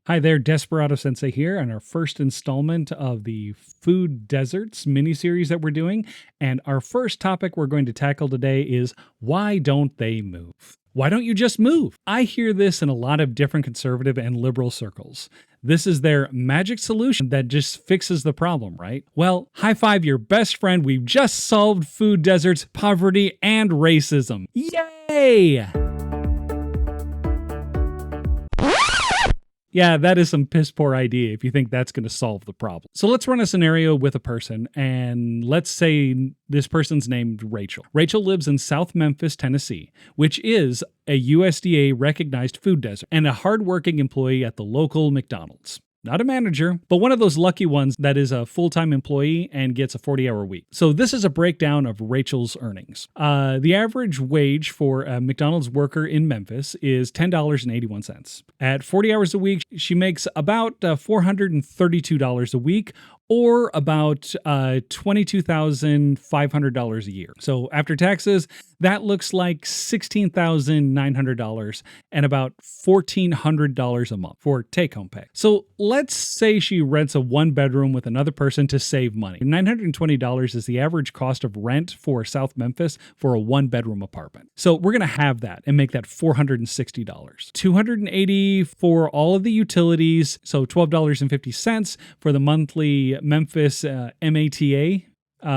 Hi there, Desperado Sensei here on our first installment of the Food Deserts mini-series that we're doing. And our first topic we're going to tackle today is why don't they move? Why don't you just move? I hear this in a lot of different conservative and liberal circles. This is their magic solution that just fixes the problem, right? Well, high five your best friend. We've just solved food deserts, poverty, and racism. Yay! Yeah, that is some piss poor idea if you think that's going to solve the problem. So let's run a scenario with a person, and let's say this person's named Rachel. Rachel lives in South Memphis, Tennessee, which is a USDA recognized food desert, and a hardworking employee at the local McDonald's. Not a manager, but one of those lucky ones that is a full-time employee and gets a 40-hour week. So this is a breakdown of Rachel's earnings. The average wage for a McDonald's worker in Memphis is $10.81. At 40 hours a week, she makes about $432 a week, or about $22,500 a year. So after taxes, that looks like $16,900 and about $1,400 a month for take-home pay. So let's say she rents a one-bedroom with another person to save money. $920 is the average cost of rent for South Memphis for a one-bedroom apartment. So we're going to have that and make that $460. $280 for all of the utilities, so $12.50 for the monthly Memphis MATA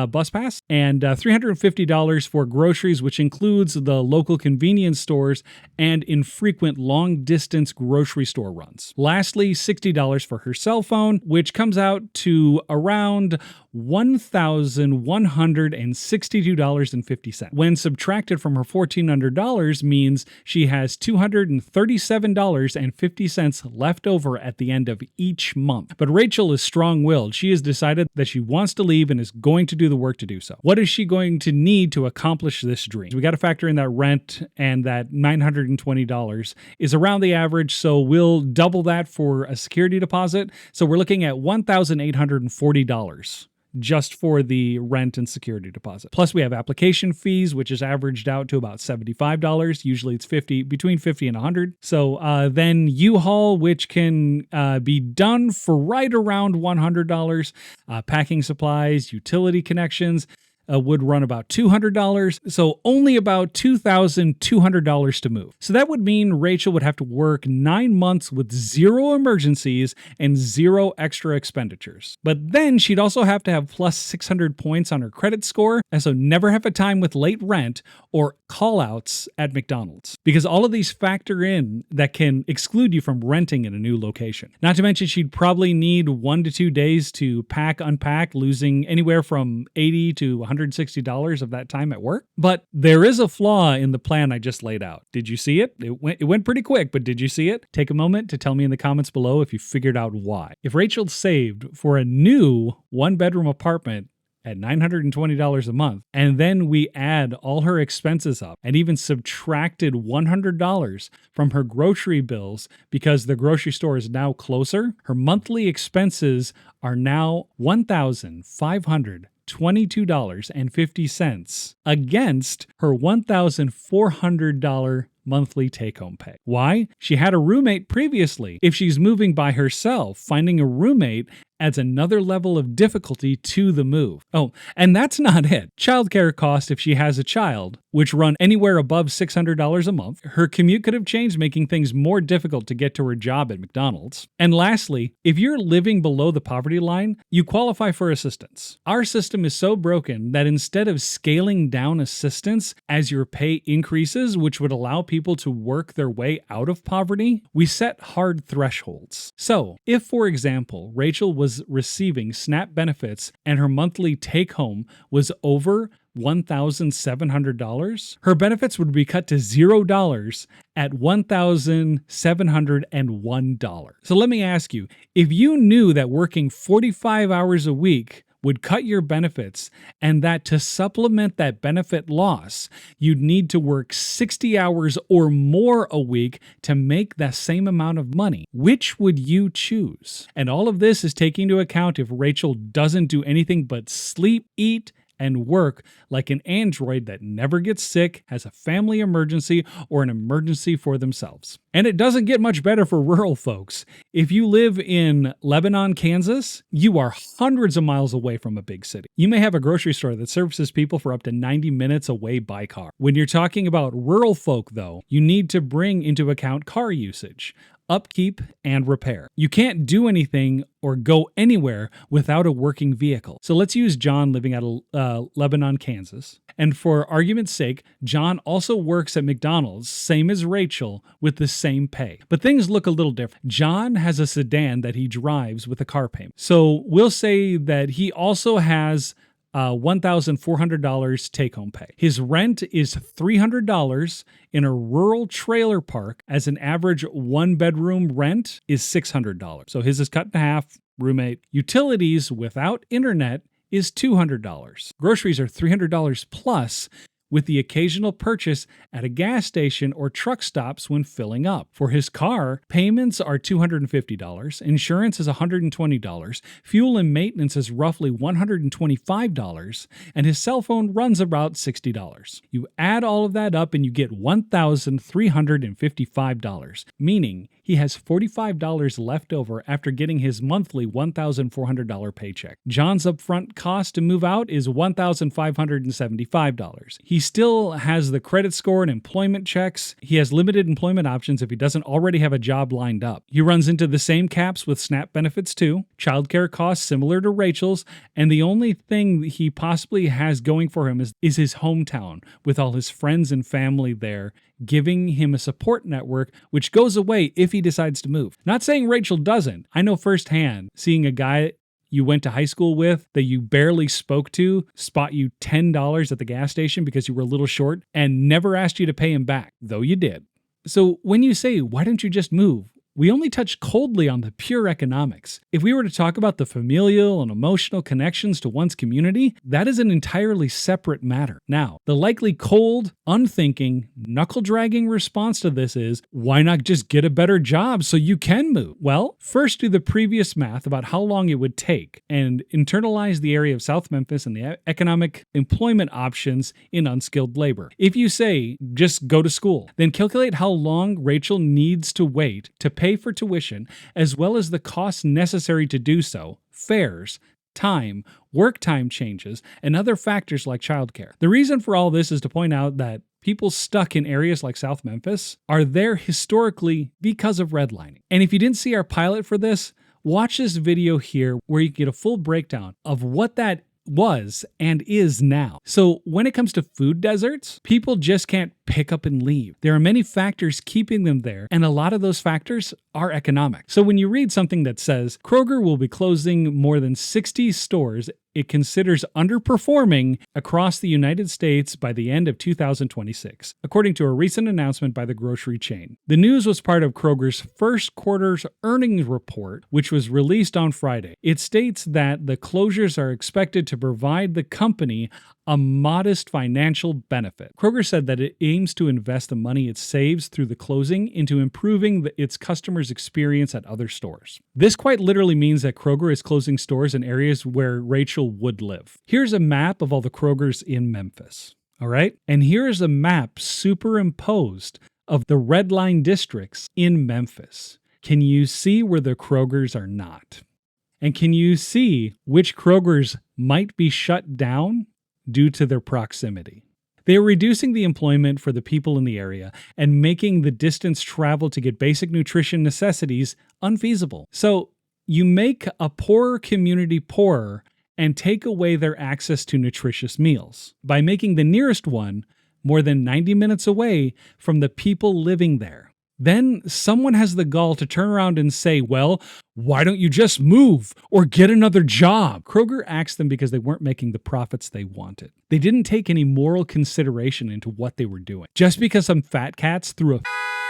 bus pass, and $350 for groceries, which includes the local convenience stores and infrequent long-distance grocery store runs. Lastly, $60 for her cell phone, which comes out to around $1,162.50. When subtracted from her $1,400 means she has $237.50 left over at the end of each month. But Rachel is strong-willed. She has decided that she wants to leave and is going to do the work to do so. What is she going to need to accomplish this dream? We got to factor in that rent, and that $920 is around the average, so we'll double that for a security deposit. So we're looking at $1,840 just for the rent and security deposit. Plus we have application fees, which is averaged out to about $75. Usually it's between $50 and $100. So then U-Haul, which can be done for right around $100. Packing supplies, utility connections, would run about $200, so only about $2,200 to move. So that would mean Rachel would have to work 9 months with 0 emergencies and 0 extra expenditures. But then she'd also have to have plus 600 points on her credit score, and so never have a time with late rent or call-outs at McDonald's, because all of these factor in that can exclude you from renting in a new location. Not to mention she'd probably need 1 to 2 days to pack, unpack, losing anywhere from $80 to $160 of that time at work. But there is a flaw in the plan I just laid out. Did you see it? It went pretty quick, but did you see it? Take a moment to tell me in the comments below if you figured out why. If Rachel saved for a new one-bedroom apartment at $920 a month, and then we add all her expenses up and even subtracted $100 from her grocery bills because the grocery store is now closer, her monthly expenses are now $1,522.50 against her $1,400 monthly take-home pay. Why? She had a roommate previously. If she's moving by herself, finding a roommate adds another level of difficulty to the move. Oh, and that's not it. Childcare costs if she has a child, which run anywhere above $600 a month. Her commute could have changed, making things more difficult to get to her job at McDonald's. And lastly, if you're living below the poverty line, you qualify for assistance. Our system is so broken that instead of scaling down assistance as your pay increases, which would allow people to work their way out of poverty, we set hard thresholds. So, if, for example, Rachel was receiving SNAP benefits and her monthly take-home was over $1,700, her benefits would be cut to $0 at $1,701. So let me ask you, if you knew that working 45 hours a week would cut your benefits, and that to supplement that benefit loss, you'd need to work 60 hours or more a week to make that same amount of money. Which would you choose? And all of this is taking into account if Rachel doesn't do anything but sleep, eat, and work like an android that never gets sick, has a family emergency, or an emergency for themselves. And it doesn't get much better for rural folks. If you live in Lebanon, Kansas, you are hundreds of miles away from a big city. You may have a grocery store that services people for up to 90 minutes away by car. When you're talking about rural folk, though, you need to bring into account car usage, upkeep, and repair. You can't do anything or go anywhere without a working vehicle. So let's use John living out of Lebanon, Kansas. And for argument's sake, John also works at McDonald's, same as Rachel, with the same pay. But things look a little different. John has a sedan that he drives with a car payment. So we'll say that he also has $1,400 take-home pay. His rent is $300 in a rural trailer park, as an average one-bedroom rent is $600. So his is cut in half, roommate. Utilities without internet is $200. Groceries are $300 plus, with the occasional purchase at a gas station or truck stops when filling up. For his car, payments are $250, insurance is $120, fuel and maintenance is roughly $125, and his cell phone runs about $60. You add all of that up and you get $1,355, meaning he has $45 left over after getting his monthly $1,400 paycheck. John's upfront cost to move out is $1,575. He still has the credit score and employment checks. He has limited employment options if he doesn't already have a job lined up. He runs into the same caps with SNAP benefits too, childcare costs similar to Rachel's, and the only thing he possibly has going for him is his hometown, with all his friends and family there, giving him a support network which goes away if he decides to move. Not saying Rachel doesn't. I know firsthand, seeing a guy you went to high school with that you barely spoke to spot you $10 at the gas station because you were a little short and never asked you to pay him back, though you did. So when you say, why don't you just move? We only touch coldly on the pure economics. If we were to talk about the familial and emotional connections to one's community, that is an entirely separate matter. Now, the likely cold, unthinking, knuckle-dragging response to this is, why not just get a better job so you can move? Well, first do the previous math about how long it would take and internalize the area of South Memphis and the economic employment options in unskilled labor. If you say, just go to school, then calculate how long Rachel needs to wait to pay for tuition, as well as the costs necessary to do so, fares, time, work time changes, and other factors like childcare. The reason for all this is to point out that people stuck in areas like South Memphis are there historically because of redlining. And if you didn't see our pilot for this, watch this video here where you get a full breakdown of what that was and is now. So when it comes to food deserts, people just can't pick up and leave. There are many factors keeping them there, and a lot of those factors are economic. So when you read something that says Kroger will be closing more than 60 stores it considers underperforming across the United States by the end of 2026, according to a recent announcement by the grocery chain. The news was part of Kroger's first quarter's earnings report, which was released on Friday. It states that the closures are expected to provide the company a modest financial benefit. Kroger said that it aims to invest the money it saves through the closing into improving its customers' experience at other stores. This quite literally means that Kroger is closing stores in areas where Rachel would live. Here's a map of all the Krogers in Memphis. All right? And here's a map superimposed of the red line districts in Memphis. Can you see where the Krogers are not? And can you see which Krogers might be shut down due to their proximity? They are reducing the employment for the people in the area and making the distance travel to get basic nutrition necessities unfeasible. So you make a poorer community poorer and take away their access to nutritious meals by making the nearest one more than 90 minutes away from the people living there. Then someone has the gall to turn around and say, well, why don't you just move or get another job? Kroger axed them because they weren't making the profits they wanted. They didn't take any moral consideration into what they were doing. Just because some fat cats threw a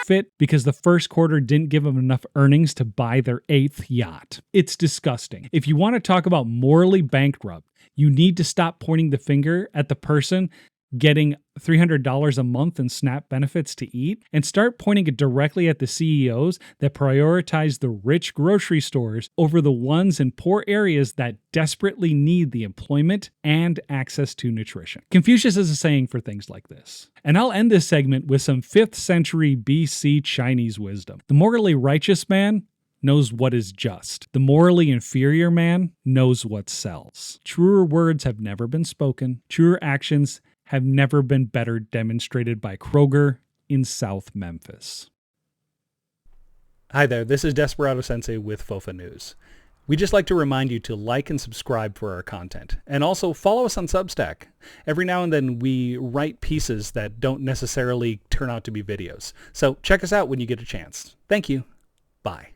fit because the first quarter didn't give them enough earnings to buy their 8th yacht. It's disgusting. If you want to talk about morally bankrupt, you need to stop pointing the finger at the person getting $300 a month in SNAP benefits to eat, and start pointing it directly at the CEOs that prioritize the rich grocery stores over the ones in poor areas that desperately need the employment and access to nutrition. Confucius has a saying for things like this. And I'll end this segment with some 5th century BC Chinese wisdom. The morally righteous man knows what is just. The morally inferior man knows what sells. Truer words have never been spoken. Truer actions have never been better demonstrated by Kroger in South Memphis. Hi there, this is Desperado Sensei with FOFA News. We'd just like to remind you to like and subscribe for our content, and also follow us on Substack. Every now and then we write pieces that don't necessarily turn out to be videos, so check us out when you get a chance. Thank you. Bye.